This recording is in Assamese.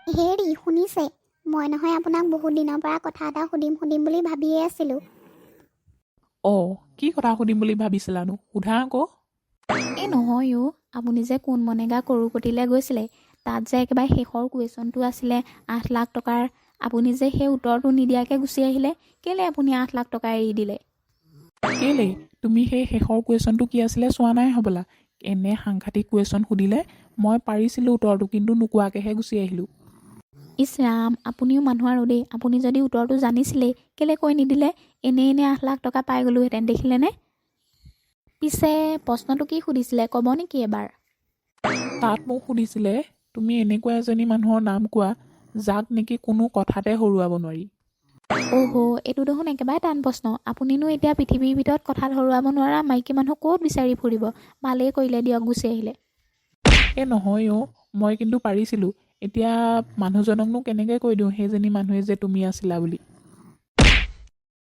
হেৰি শুনিছে, মই নহয় আপোনাক বহুত দিনৰ পৰা কথা এটা সুধিম বুলি ভাবিয়ে আছিলোঁ। অঁ, কি কথা সুধিম বুলি ভাবিছিলানো? সোধা আকৌ। এই নহয় অ', আপুনি যে কোন মনেগা কৰোড়পতিলৈ গৈছিলে, তাত যে একেবাৰে শেষৰ কুৱেশ্যনটো আছিলে 8 লাখ টকাৰ। আপুনি যে সেই উত্তৰটো নিদিয়াকৈ গুচি আহিলে, কেলৈ আপুনি 8 লাখ টকা এৰি দিলে? কেলে তুমি সেই শেষৰ কুৱেশ্যনটো কি আছিলে চোৱা নাই হ'বলা? এনে সাংঘাতিক কুৱেশ্যন সুধিলে, মই পাৰিছিলোঁ উত্তৰটো, কিন্তু নোকোৱাকৈহে গুচি আহিলোঁ। ইছ ৰাম, আপুনিও মানুহ আৰু দেই। আপুনি যদি উত্তৰটো জানিছিলেই, কেলৈ কৈ নিদিলে? এনে 8 লাখ টকা পাই গ'লোহেঁতেন, দেখিলেনে? পিছে প্ৰশ্নটো কি সুধিছিলে, ক'ব নেকি এবাৰ? তাত মোক সুধিছিলে, তুমি এনেকুৱা এজনী মানুহৰ নাম কোৱা যাক নেকি কোনো কথাতে হৰুৱাব নোৱাৰি। অহ' এইটো দেখোন একেবাৰে টান প্ৰশ্ন। আপুনিনো এতিয়া পৃথিৱীৰ ভিতৰত কথাত হৰুৱাব নোৱাৰা মাইকী মানুহ ক'ত বিচাৰি ফুৰিব? ভালেই কৰিলে দিয়ক, গুচি আহিলে। নহয় অ', মই কিন্তু পাৰিছিলোঁ। এতিয়া মানুহজনকনো কেনেকৈ কৈ দিওঁ সেইজনী মানুহে যে তুমি আছিলা বুলি।